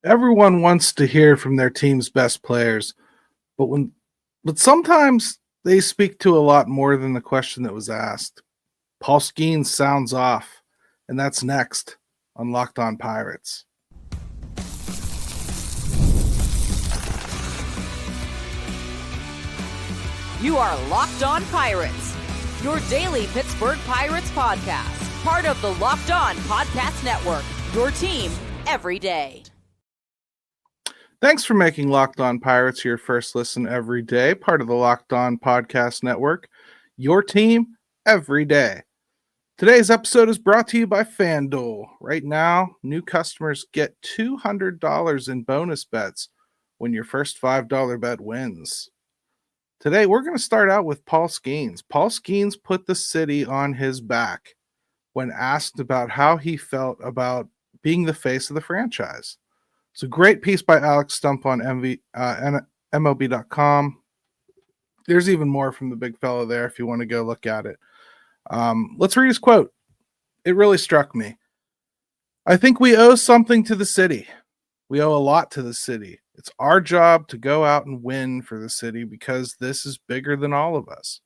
Everyone wants to hear from their team's best players, but when but sometimes they speak to a lot more than the question that was asked. Paul Skenes sounds off, and that's next on Locked On Pirates. You are Locked On Pirates, your daily Pittsburgh Pirates podcast, part of the Locked On Podcast Network, your team every day. Thanks for making Locked On Pirates your first listen every day, part of the Locked On Podcast Network, your team every day. Today's episode is brought to you by FanDuel. Right now, new customers get $200 in bonus bets when your first $5 bet wins. Today, we're going to start out with Paul Skenes. Paul Skenes put the city on his back when asked about how he felt about being the face of the franchise. It's a great piece by Alex Stump on MLB.com. There's even more from the big fella there if you want to go look at it. Let's read his quote. It really struck me. I think we owe something to the city. We owe a lot to the city. It's our job to go out and win for the city because this is bigger than all of us.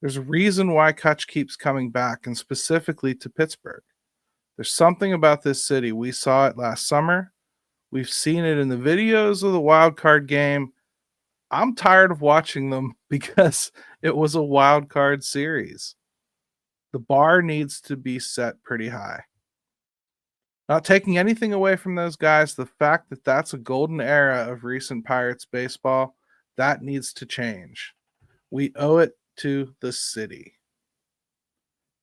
There's a reason why Kutch keeps coming back, and specifically to Pittsburgh. There's something about this city. We saw it last summer. We've seen it in the videos of the wild card game. I'm tired of watching them because it was a wild card series. The bar needs to be set pretty high. Not taking anything away from those guys, the fact that that's a golden era of recent Pirates baseball, that needs to change. We owe it to the city.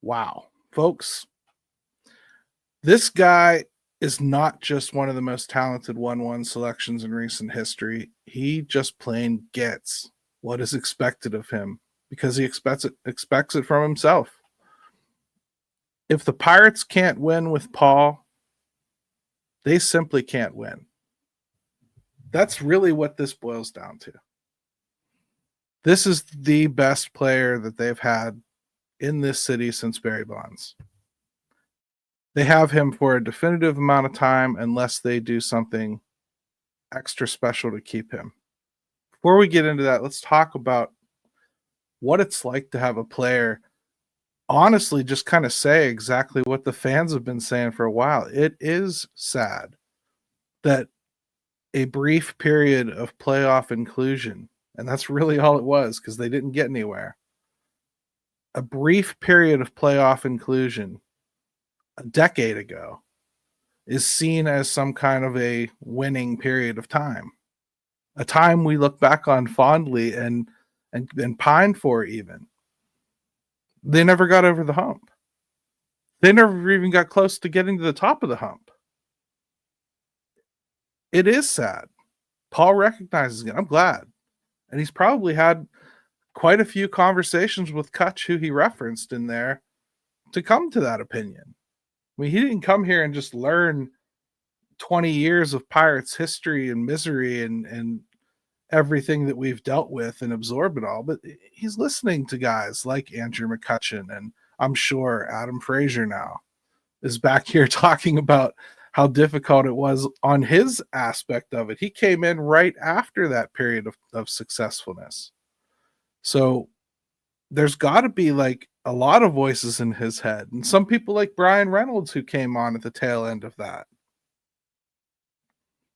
Wow. Folks, this guy is not just one of the most talented 1-1 selections in recent history. He just plain gets what is expected of him because he expects it from himself. If the Pirates can't win with Paul, they simply can't win. That's really what this boils down to. This is the best player that they've had in this city since Barry Bonds. They have him for a definitive amount of time unless they do something extra special to keep him. Before we get into that, let's talk about what it's like to have a player honestly just kind of say exactly what the fans have been saying for a while. It is sad that a brief period of playoff inclusion, and that's really all it was because they didn't get anywhere. A brief period of playoff inclusion a decade ago is seen as some kind of a winning period of time, a time we look back on fondly and pine for even. They never got over the hump. They never even got close to getting to the top of the hump. It is sad. Paul recognizes it. I'm glad. And he's probably had quite a few conversations with Kutch, who he referenced in there, to come to that opinion. I mean, he didn't come here and just learn 20 years of Pirates history and misery and everything that we've dealt with and absorb it all, but he's listening to guys like Andrew McCutchen, and I'm sure Adam Frazier now is back here talking about how difficult it was on his aspect of it. He came in right after that period of successfulness. So there's got to be like a lot of voices in his head, and some people like Brian Reynolds who came on at the tail end of that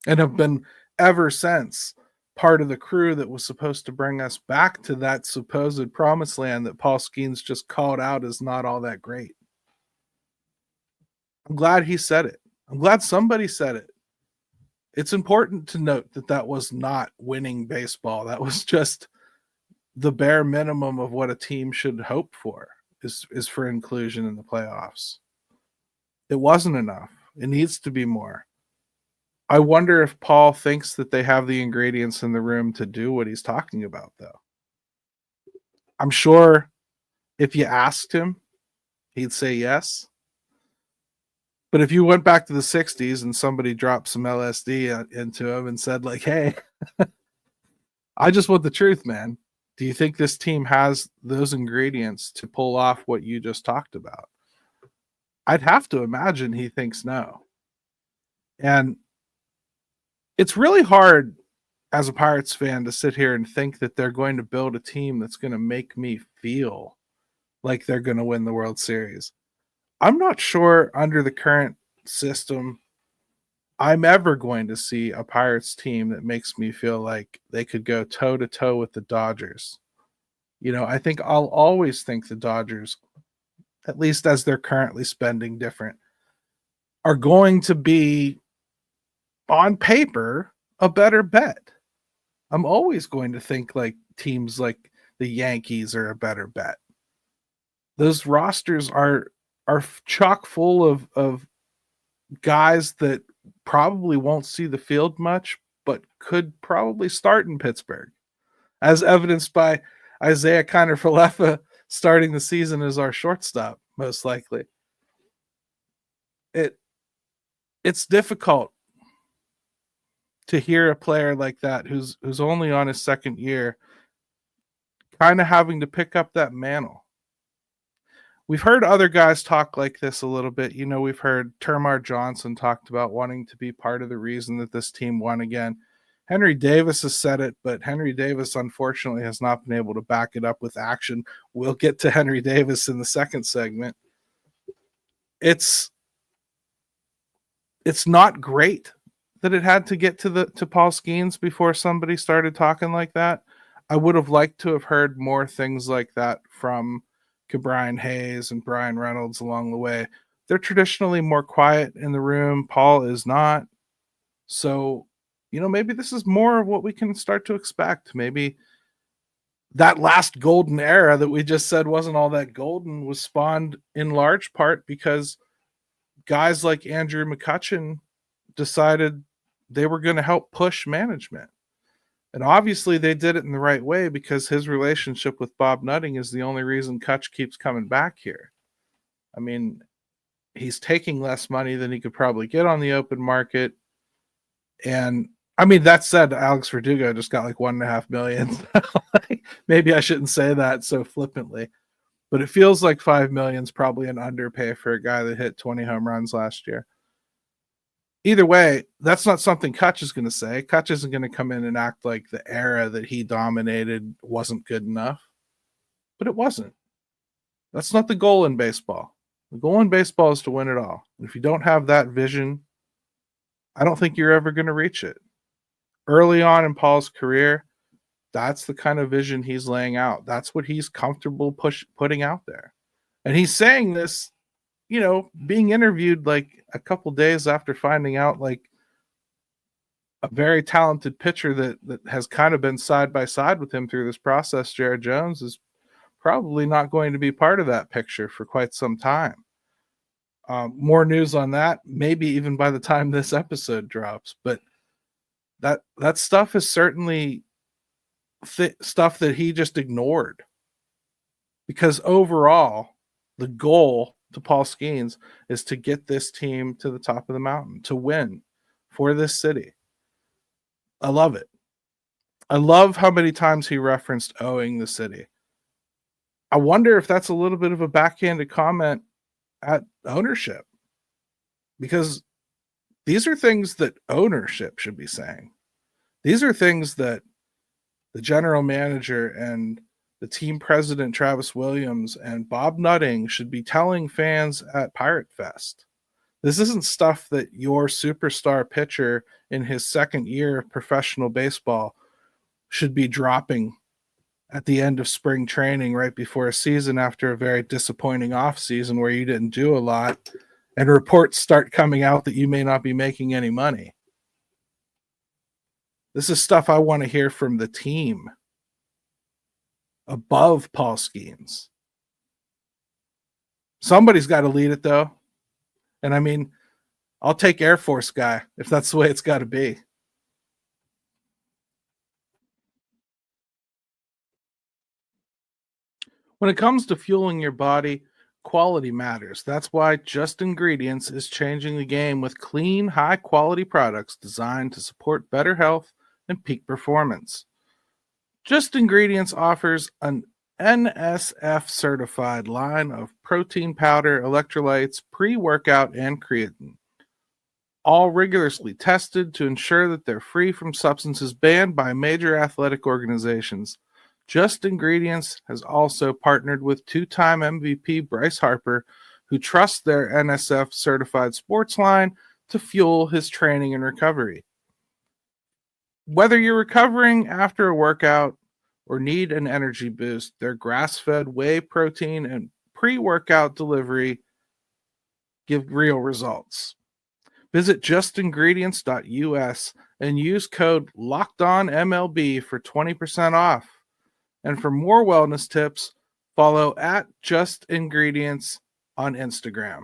and have been ever since part of the crew that was supposed to bring us back to that supposed promised land that Paul Skenes just called out as not all that great. I'm glad he said it. I'm glad somebody said it. It's important to note that that was not winning baseball. That was just the bare minimum of what a team should hope for is for inclusion in the playoffs. It wasn't enough. It needs to be more. I wonder if Paul thinks that they have the ingredients in the room to do what he's talking about, though. I'm sure if you asked him, he'd say yes. But if you went back to the 60s and somebody dropped some LSD into him and said, like, hey, I just want the truth, man. Do you think this team has those ingredients to pull off what you just talked about? I'd have to imagine he thinks no. And It's really hard as a Pirates fan to sit here and think that they're going to build a team that's going to make me feel like they're going to win the World Series. I'm not sure under the current system I'm ever going to see a Pirates team that makes me feel like they could go toe to toe with the Dodgers. I think I'll always think the Dodgers, at least as they're currently spending different, are going to be on paper a better bet. I'm always going to think like teams like the Yankees are a better bet. Those rosters are chock full of guys that probably won't see the field much, but could probably start in Pittsburgh, as evidenced by Isaiah Kiner-Falefa starting the season as our shortstop, most likely. It's difficult to hear a player like that who's only on his second year kind of having to pick up that mantle. We've heard other guys talk like this a little bit. We've heard Termar Johnson talked about wanting to be part of the reason that this team won again. Henry Davis has said it, but Henry Davis, unfortunately, has not been able to back it up with action. We'll get to Henry Davis in the second segment. It's not great that it had to get to Paul Skenes before somebody started talking like that. I would have liked to have heard more things like that from Brian Hayes and Brian Reynolds along the way. They're traditionally more quiet in the room. Paul is not. So, maybe this is more of what we can start to expect. Maybe that last golden era that we just said wasn't all that golden was spawned in large part because guys like Andrew McCutchen decided they were going to help push management. And obviously they did it in the right way because his relationship with Bob Nutting is the only reason Kutch keeps coming back here. I mean, he's taking less money than he could probably get on the open market. And I mean, that said, Alex Verdugo just got like $1.5 million. Maybe I shouldn't say that so flippantly, but it feels like $5 million is probably an underpay for a guy that hit 20 home runs last year. Either way, that's not something Kutch is going to say. Kutch isn't going to come in and act like the era that he dominated wasn't good enough. But it wasn't. That's not the goal in baseball. The goal in baseball is to win it all. And if you don't have that vision, I don't think you're ever going to reach it. Early on in Paul's career, that's the kind of vision he's laying out. That's what he's comfortable putting out there. And he's saying this, being interviewed like a couple days after finding out like a very talented pitcher that has kind of been side by side with him through this process, Jared Jones, is probably not going to be part of that picture for quite some time. More news on that, maybe even by the time this episode drops. But that stuff is certainly stuff that he just ignored. Because overall, the goal to Paul Skenes is to get this team to the top of the mountain, to win for this city. I love it. I love how many times he referenced owing the city. I wonder if that's a little bit of a backhanded comment at ownership, because these are things that ownership should be saying. These are things that the general manager and the team president, Travis Williams, and Bob Nutting should be telling fans at Pirate Fest. This isn't stuff that your superstar pitcher in his second year of professional baseball should be dropping at the end of spring training right before a season after a very disappointing offseason where you didn't do a lot and reports start coming out that you may not be making any money. This is stuff I want to hear from the team above Paul Skenes. Somebody's got to lead it, though. And I mean, I'll take Air Force guy if that's the way it's got to be. When it comes to fueling your body, quality matters. That's why Just Ingredients is changing the game with clean, high-quality products designed to support better health and peak performance. Just Ingredients offers an NSF-certified line of protein powder, electrolytes, pre-workout, and creatine. all rigorously tested to ensure that they're free from substances banned by major athletic organizations. Just Ingredients has also partnered with two-time MVP Bryce Harper, who trusts their NSF certified sports line to fuel his training and recovery. Whether you're recovering after a workout or need an energy boost, their grass-fed whey protein and pre-workout delivery give real results. Visit justingredients.us and use code LOCKEDONMLB for 20% off. And for more wellness tips, follow at Just Ingredients on Instagram.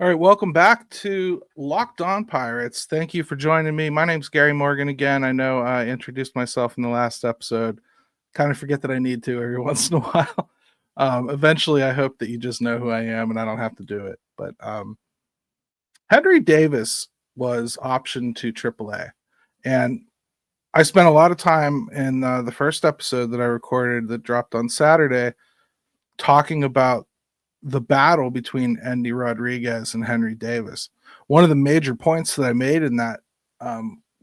All right, welcome back to Locked On Pirates. Thank you for joining me. My name's Gary Morgan again. I know I introduced myself in the last episode. Kind of forget that I need to every once in a while. Eventually, I hope that you just know who I am and I don't have to do it. But Henry Davis was optioned to AAA. And I spent a lot of time in the first episode that I recorded that dropped on Saturday talking about the battle between Endy Rodriguez and Henry Davis. One of the major points that I made in that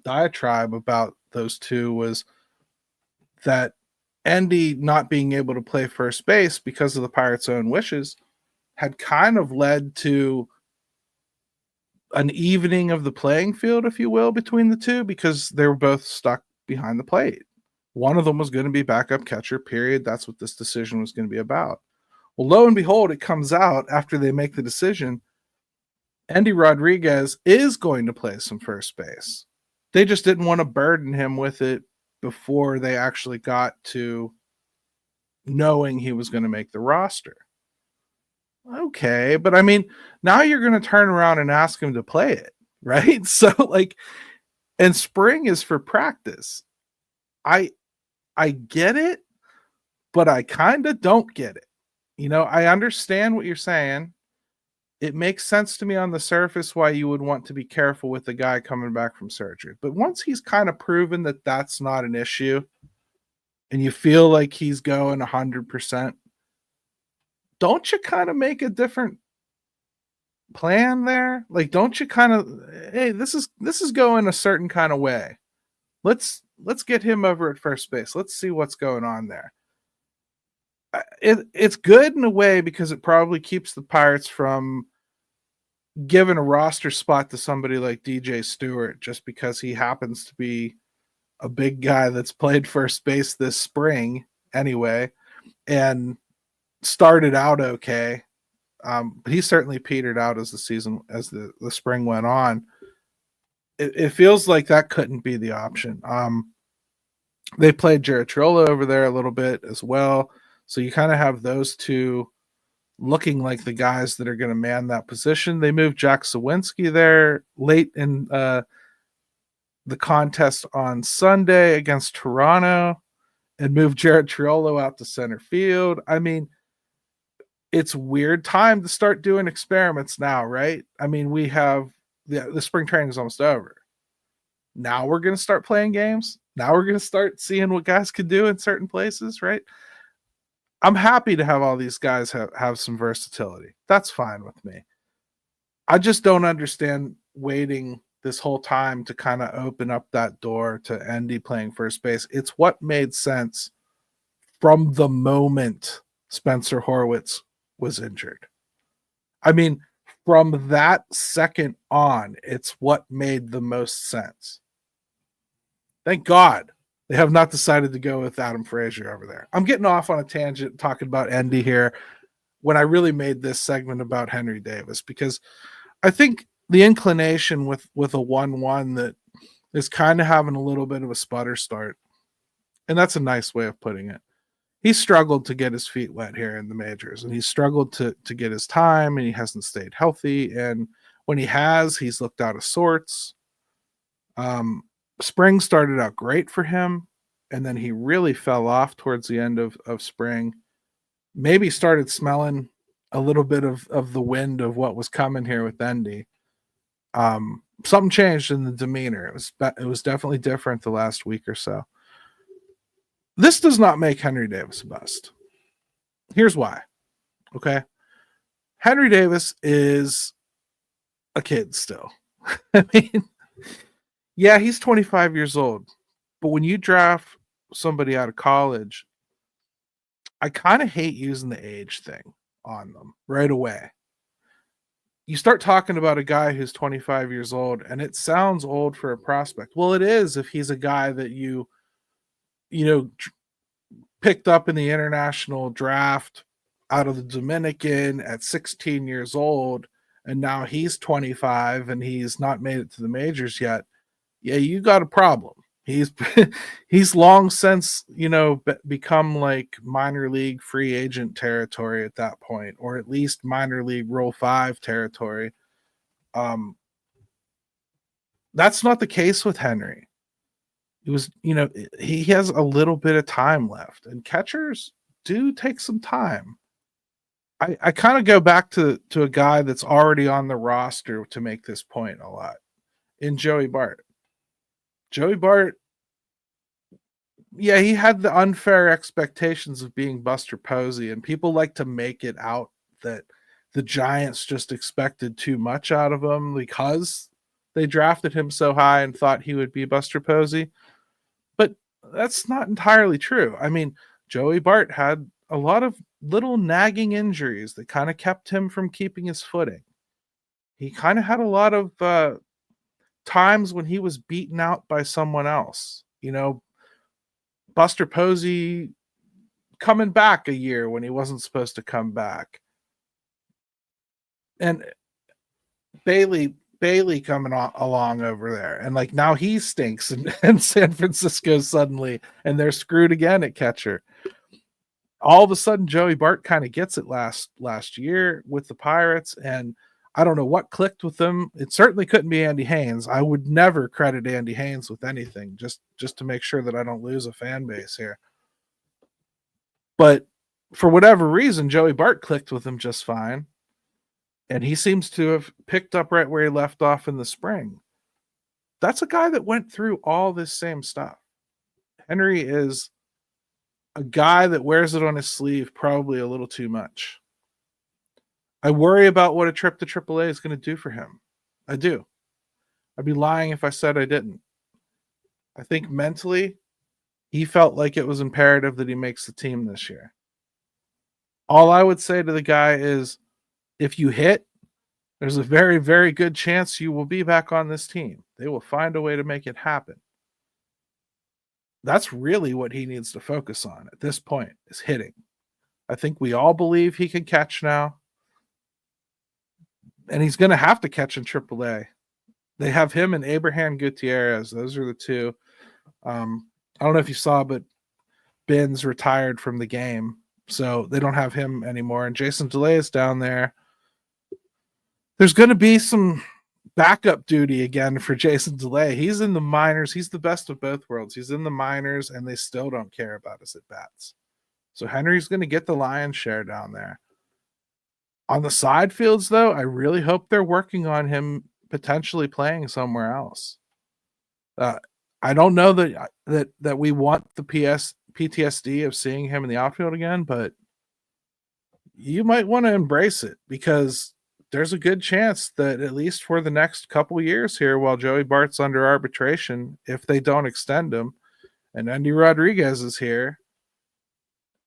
diatribe about those two was that Endy not being able to play first base because of the Pirates' own wishes had kind of led to an evening of the playing field, if you will, between the two, because they were both stuck behind the plate. One of them was going to be backup catcher, period. That's what this decision was going to be about. Well, lo and behold, it comes out after they make the decision, Endy Rodriguez is going to play some first base. They just didn't want to burden him with it before they actually got to knowing he was going to make the roster. Okay, but I mean, now you're going to turn around and ask him to play it, right? So and spring is for practice. I get it, but I kind of don't get it. I understand what you're saying. It makes sense to me on the surface why you would want to be careful with the guy coming back from surgery. But once he's kind of proven that that's not an issue and you feel like he's going 100%, don't you kind of make a different plan there? Like, don't you kind of, hey, this is going a certain kind of way. Let's get him over at first base. Let's see what's going on there. It's good in a way because it probably keeps the Pirates from giving a roster spot to somebody like DJ Stewart just because he happens to be a big guy that's played first base this spring anyway and started out okay. But he certainly petered out as the spring went on. It feels like that couldn't be the option. They played Jarrett Trollo over there a little bit as well. So you kind of have those two looking like the guys that are going to man that position. They moved Jack Sawinski there late in the contest on Sunday against Toronto and moved Jarrett Trollo out to center field. I mean, it's weird time to start doing experiments now, right? I mean, we have the spring training is almost over. Now we're going to start playing games. Now we're going to start seeing what guys can do in certain places, right? I'm happy to have all these guys have some versatility. That's fine with me. I just don't understand waiting this whole time to kind of open up that door to Endy playing first base. It's what made sense from the moment Spencer Horwitz was injured. I mean, from that second on, it's what made the most sense. Thank God they have not decided to go with Adam Frazier over there. I'm getting off on a tangent talking about Endy here when I really made this segment about Henry Davis, because I think the inclination with a 1-1 that is kind of having a little bit of a sputter start, and that's a nice way of putting it. He struggled to get his feet wet here in the majors, and he's struggled to get his time, and he hasn't stayed healthy. And when he has, he's looked out of sorts. Spring started out great for him, and then he really fell off towards the end of spring. Maybe started smelling a little bit of the wind of what was coming here with Endy. Something changed in the demeanor. It was definitely different the last week or so. This does not make Henry Davis a bust. Here's why. Okay. Henry Davis is a kid still. I mean, yeah, he's 25 years old. But when you draft somebody out of college, I kind of hate using the age thing on them right away. You start talking about a guy who's 25 years old and it sounds old for a prospect. Well, it is if he's a guy that you picked up in the international draft out of the Dominican at 16 years old, and now he's 25 and he's not made it to the majors yet. Yeah, you got a problem. He's long since become like minor league free agent territory at that point, or at least minor league Rule 5 territory. That's not the case with Henry. He has a little bit of time left, and catchers do take some time. I kind of go back to a guy that's already on the roster to make this point a lot, in Joey Bart. Joey Bart, yeah, he had the unfair expectations of being Buster Posey, and people like to make it out that the Giants just expected too much out of him because they drafted him so high and thought he would be Buster Posey. But that's not entirely true. I mean, Joey Bart had a lot of little nagging injuries that kind of kept him from keeping his footing. He kind of had a lot of times when he was beaten out by someone else. Buster Posey coming back a year when he wasn't supposed to come back. And Bailey coming along over there. And like now he stinks in San Francisco suddenly, and they're screwed again at catcher. All of a sudden, Joey Bart kind of gets it last year with the Pirates, and I don't know what clicked with them. It certainly couldn't be Andy Haynes. I would never credit Andy Haynes with anything, just to make sure that I don't lose a fan base here. But for whatever reason, Joey Bart clicked with him just fine, and he seems to have picked up right where he left off in the spring. That's a guy that went through all this same stuff. Henry is a guy that wears it on his sleeve probably a little too much. I worry about what a trip to AAA is going to do for him. I do. I'd be lying if I said I didn't. I think mentally, he felt like it was imperative that he makes the team this year. All I would say to the guy is, if you hit, there's a very, very good chance you will be back on this team. They will find a way to make it happen. That's really what he needs to focus on at this point, is hitting. I think we all believe he can catch now. And he's going to have to catch in AAA. They have him and Abraham Gutierrez. Those are the two. I don't know if you saw, but Ben's retired from the game, so they don't have him anymore. And Jason DeLay is down there. There's going to be some backup duty again for Jason DeLay. He's in the minors. He's the best of both worlds. He's in the minors, and they still don't care about his at-bats. So Henry's going to get the lion's share down there. On the side fields, though, I really hope they're working on him potentially playing somewhere else. I don't know that we want the PTSD of seeing him in the outfield again, but you might want to embrace it, because there's a good chance that at least for the next couple years here, while Joey Bart's under arbitration, if they don't extend him, and Andy Rodriguez is here,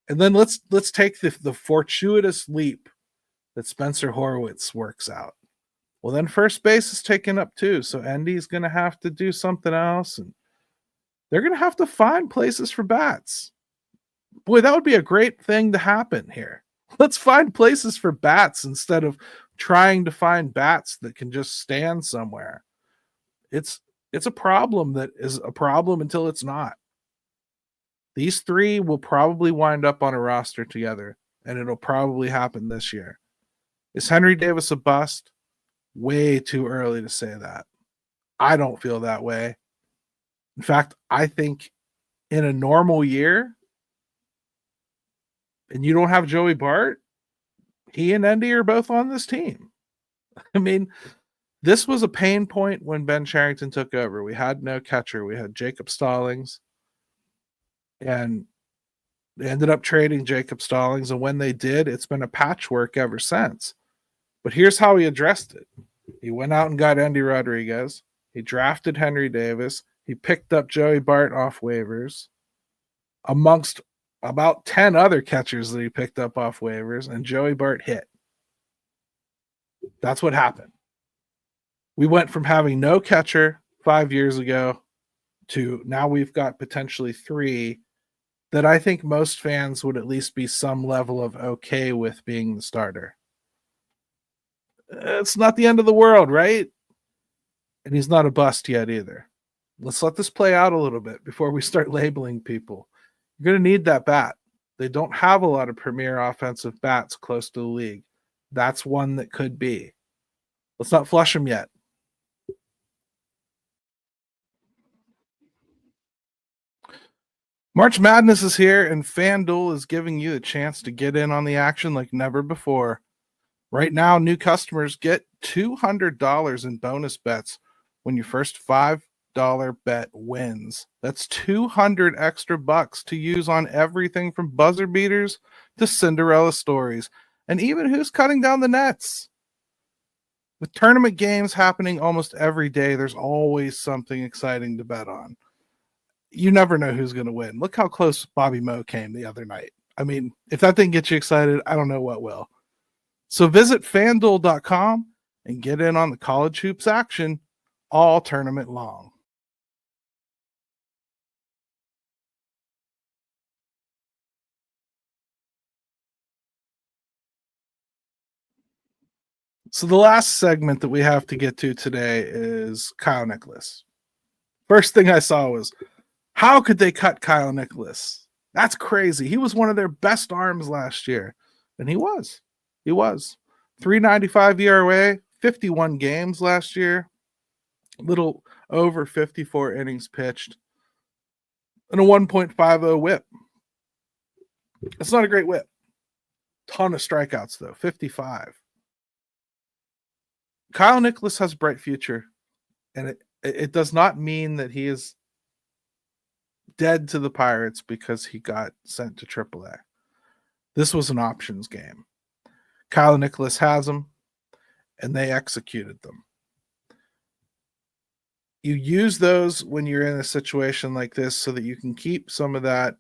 and then let's take the fortuitous leap that Spencer Horwitz works out. Well, then first base is taken up too, so Andy's going to have to do something else, and they're going to have to find places for bats. Boy, that would be a great thing to happen here. Let's find places for bats instead of trying to find bats that can just stand somewhere. It's a problem that is a problem until it's not. These three will probably wind up on a roster together, and it'll probably happen this year. Is Henry Davis a bust? Way too early to say that. I don't feel that way. In fact, I think in a normal year, and you don't have Joey Bart, he and Endy are both on this team. I mean, this was a pain point when Ben Cherington took over. We had no catcher. We had Jacob Stallings. And They ended up trading Jacob Stallings, and when they did, it's been a patchwork ever since. But here's how he addressed it. He went out and got Andy Rodriguez. He drafted Henry Davis. He picked up Joey Bart off waivers, amongst about 10 other catchers that he picked up off waivers, and Joey Bart hit. That's what happened. We went from having no catcher 5 years ago to now we've got potentially 3 that I think most fans would at least be some level of okay with being the starter. It's not the end of the world, right? And he's not a bust yet either. Let's let this play out a little bit before we start labeling people. You're going to need that bat. They don't have a lot of premier offensive bats close to the league. That's one that could be. Let's not flush him yet. March Madness is here, and FanDuel is giving you a chance to get in on the action like never before. Right now, new customers get $200 in bonus bets when your first $5 bet wins. That's 200 extra bucks to use on everything from buzzer beaters to Cinderella stories, and even who's cutting down the nets. With tournament games happening almost every day, there's always something exciting to bet on. You never know who's going to win. Look how close Bobby Moe came the other night. I mean, if that didn't get you excited, I don't know what will. So visit FanDuel.com and get in on the college hoops action all tournament long. So the last segment that we have to get to today is Kyle Nicholas. First thing I saw was, how could they cut Kyle Nicholas? That's crazy. He was one of their best arms last year. And he was. He was. 3.95 ERA, 51 games last year, a little over 54 innings pitched, and a 1.50 whip. It's not a great whip. Ton of strikeouts, though, 55. Kyle Nicholas has a bright future, and it does not mean that he is dead to the Pirates because he got sent to AAA. This was an options game. Kyle Nicholas has them, and they executed them. You use those when you're in a situation like this so that you can keep some of that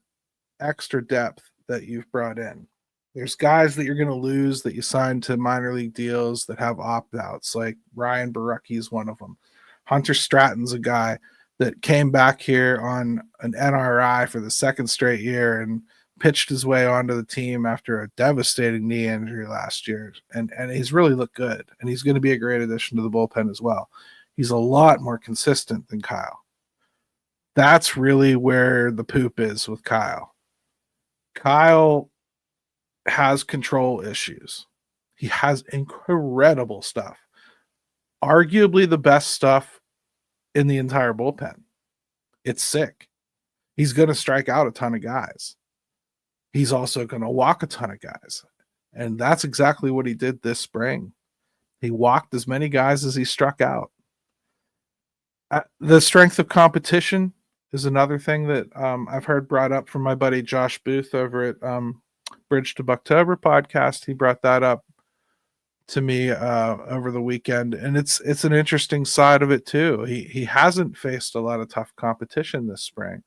extra depth that you've brought in. There's guys that you're going to lose that you signed to minor league deals that have opt-outs, like Ryan Barucki is one of them. Hunter Stratton's a guy that came back here on an NRI for the second straight year and pitched his way onto the team after a devastating knee injury last year. And he's really looked good, and he's going to be a great addition to the bullpen as well. He's a lot more consistent than Kyle. That's really where the poop is with Kyle. Kyle has control issues. He has incredible stuff. Arguably the best stuff in the entire bullpen. It's sick. He's going to strike out a ton of guys. He's also going to walk a ton of guys. And that's exactly what he did this spring. He walked as many guys as he struck out. The strength of competition is another thing that I've heard brought up from my buddy Josh Booth over at Bridge to Bucktober podcast. He brought that up to me over the weekend, and it's an interesting side of it too. He hasn't faced a lot of tough competition this spring.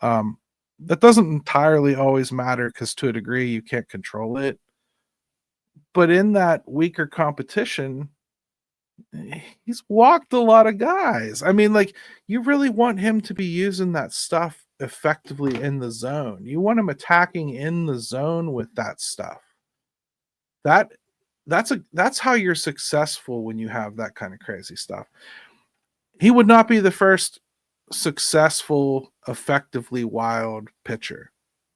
That doesn't entirely always matter because to a degree you can't control it. But in that weaker competition, he's walked a lot of guys. I mean, like, you really want him to be using that stuff effectively in the zone. You want him attacking in the zone with that stuff. That's how you're successful when you have that kind of crazy stuff. He would not be the first successful, effectively wild pitcher.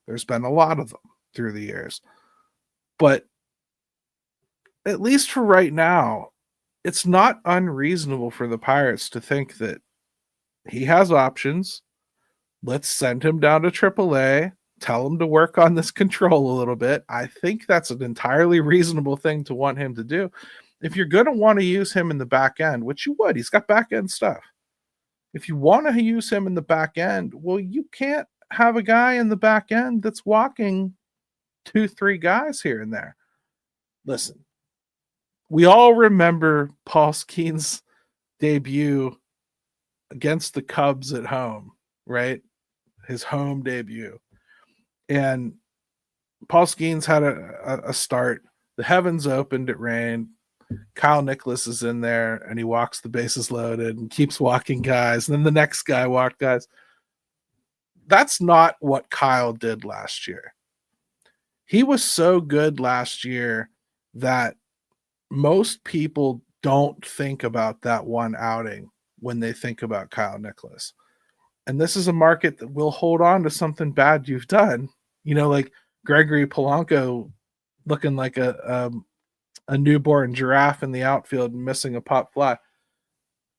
There's been a lot of them through the years. But at least for right now, it's not unreasonable for the Pirates to think that he has options. Let's send him down to AAA. Tell him to work on this control a little bit. I think that's an entirely reasonable thing to want him to do. If you're going to want to use him in the back end, which you would, he's got back end stuff. If you want to use him in the back end, well, you can't have a guy in the back end that's walking 2-3 guys here and there. Listen, we all remember Paul Skenes' debut against the Cubs at home, right? His home debut. And Paul Skenes had a start. The heavens opened, it rained. Kyle Nicholas is in there, and he walks the bases loaded and keeps walking guys. And then the next guy walked guys. That's not what Kyle did last year. He was so good last year that most people don't think about that one outing when they think about Kyle Nicholas. And this is a market that will hold on to something bad you've done. Like Gregory Polanco looking like a newborn giraffe in the outfield and missing a pop fly.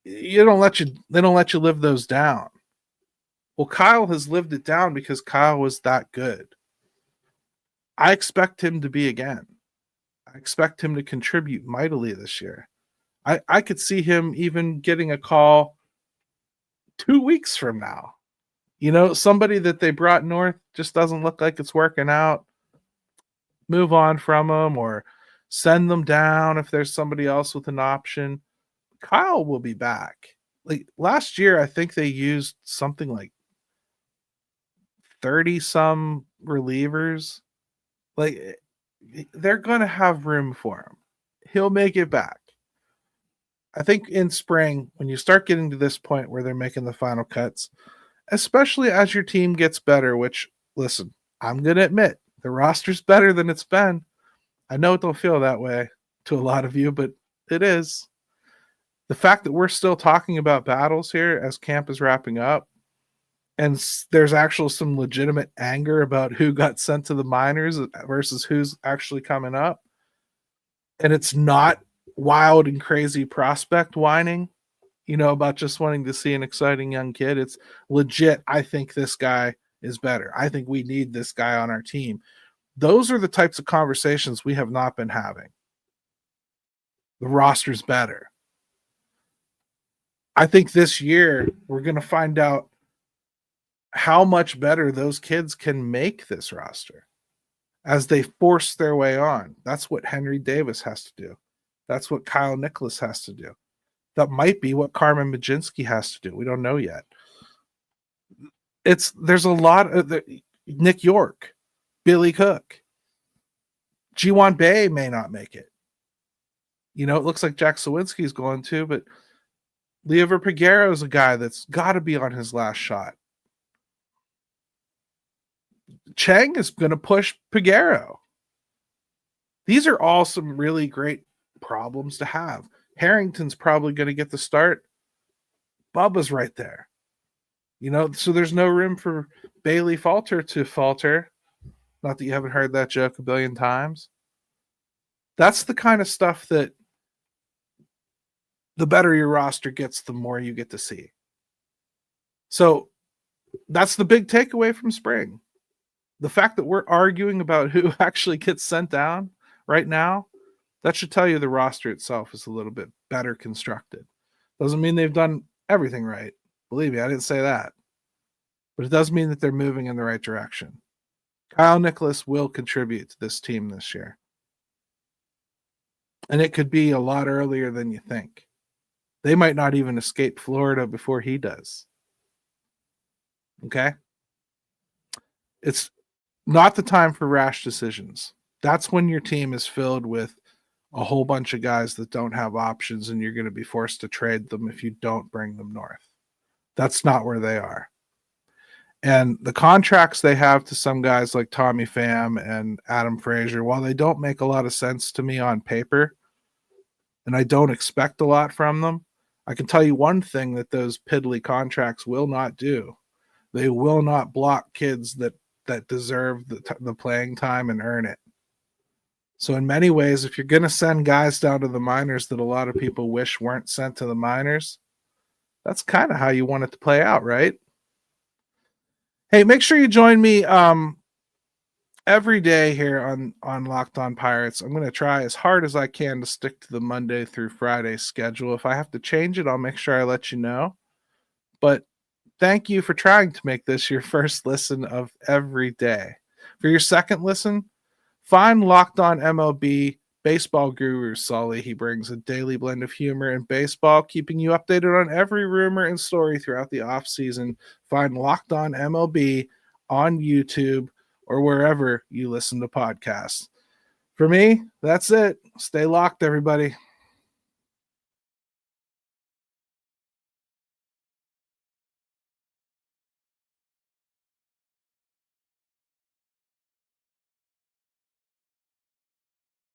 They don't let you live those down. Well, Kyle has lived it down because Kyle was that good. I expect him to be again. I expect him to contribute mightily this year. I could see him even getting a call 2 weeks from now. Somebody that they brought north just doesn't look like it's working out. Move on from them or send them down if there's somebody else with an option. Kyle will be back. Like last year, I think they used something like 30 some relievers. Like they're going to have room for him. He'll make it back. I think in spring, when you start getting to this point where they're making the final cuts, especially as your team gets better, which, listen, I'm going to admit, the roster's better than it's been. I know it don't feel that way to a lot of you, but it is. The fact that we're still talking about battles here as camp is wrapping up, and there's actually some legitimate anger about who got sent to the minors versus who's actually coming up, and it's not wild and crazy prospect whining, about just wanting to see an exciting young kid. It's legit. I think this guy is better. I think we need this guy on our team. Those are the types of conversations we have not been having. The roster's better. I think this year we're going to find out how much better those kids can make this roster as they force their way on. That's what Henry Davis has to do. That's what Kyle Nicholas has to do. That might be what Carmen Majinski has to do. We don't know yet. There's a lot of Nick York, Billy Cook, G1 Bay may not make it. It looks like Jack Sawinski's going to, but Leover Peguero is a guy that's got to be on his last shot. Chang is going to push Peguero. These are all some really great problems to have. Harrington's probably going to get the start. Bubba's right there. So there's no room for Bailey Falter to falter. Not that you haven't heard that joke a billion times. That's the kind of stuff that the better your roster gets, the more you get to see. So that's the big takeaway from spring. The fact that we're arguing about who actually gets sent down right now, that should tell you the roster itself is a little bit better constructed. Doesn't mean they've done everything right. Believe me, I didn't say that. But it does mean that they're moving in the right direction. Kyle Nicholas will contribute to this team this year. And it could be a lot earlier than you think. They might not even escape Florida before he does. Okay? It's not the time for rash decisions. That's when your team is filled with a whole bunch of guys that don't have options and you're going to be forced to trade them if you don't bring them north. That's not where they are. And the contracts they have to some guys like Tommy Pham and Adam Frazier, while they don't make a lot of sense to me on paper, and I don't expect a lot from them, I can tell you one thing that those piddly contracts will not do. They will not block kids that deserve the playing time and earn it. So in many ways, if you're going to send guys down to the minors that a lot of people wish weren't sent to the minors, that's kind of how you want it to play out, right? Hey, make sure you join me every day here on Locked On Pirates. I'm going to try as hard as I can to stick to the Monday through Friday schedule. If I have to change it, I'll make sure I let you know. But Thank you for trying to make this your first listen of every day. For your second listen, find Locked On MLB Baseball Guru Sully. He brings a daily blend of humor and baseball, keeping you updated on every rumor and story throughout the offseason. Find Locked On MLB on YouTube or wherever you listen to podcasts. For me, that's it. Stay locked, everybody.